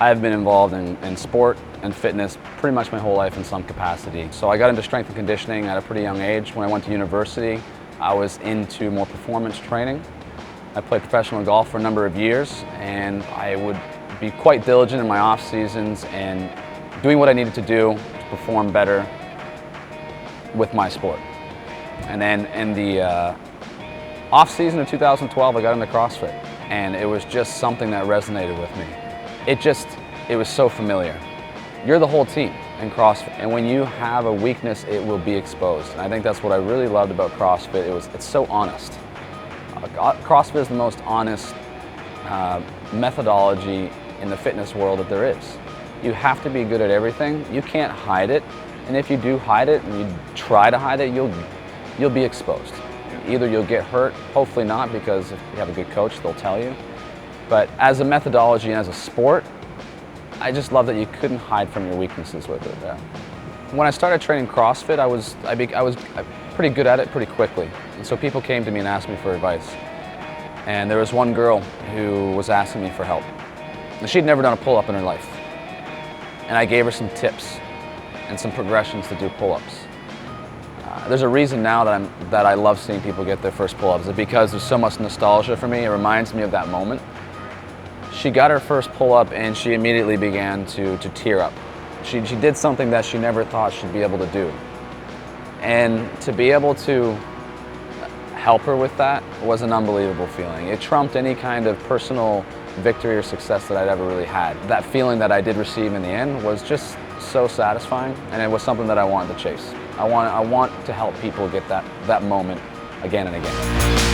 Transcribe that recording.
I've been involved in sport and fitness pretty much my whole life in some capacity. So I got into strength and conditioning at a pretty young age. When I went to university, I was into more performance training. I played professional golf for a number of years, and I would be quite diligent in my off seasons and doing what I needed to do to perform better with my sport. And then in the off season of 2012, I got into CrossFit, and it was just something that resonated with me. It was so familiar. You're the whole team in CrossFit, and when you have a weakness, it will be exposed. And I think that's what I really loved about CrossFit. It's so honest. CrossFit is the most honest methodology in the fitness world that there is. You have to be good at everything. You can't hide it, and if you do hide it and you try to hide it, you'll be exposed. Either you'll get hurt, hopefully not, because if you have a good coach, they'll tell you. But as a methodology and as a sport, I just love that you couldn't hide from your weaknesses with it. When I started training CrossFit, I was pretty good at it pretty quickly. And so people came to me and asked me for advice. And there was one girl who was asking me for help. And she'd never done a pull-up in her life. And I gave her some tips and some progressions to do pull-ups. There's a reason now that I love seeing people get their first pull-ups. It's because there's so much nostalgia for me. It reminds me of that moment. She got her first pull-up and she immediately began to tear up. She did something that she never thought she'd be able to do. And to be able to help her with that was an unbelievable feeling. It trumped any kind of personal victory or success that I'd ever really had. That feeling that I did receive in the end was just so satisfying, and it was something that I wanted to chase. I want to help people get that moment again and again.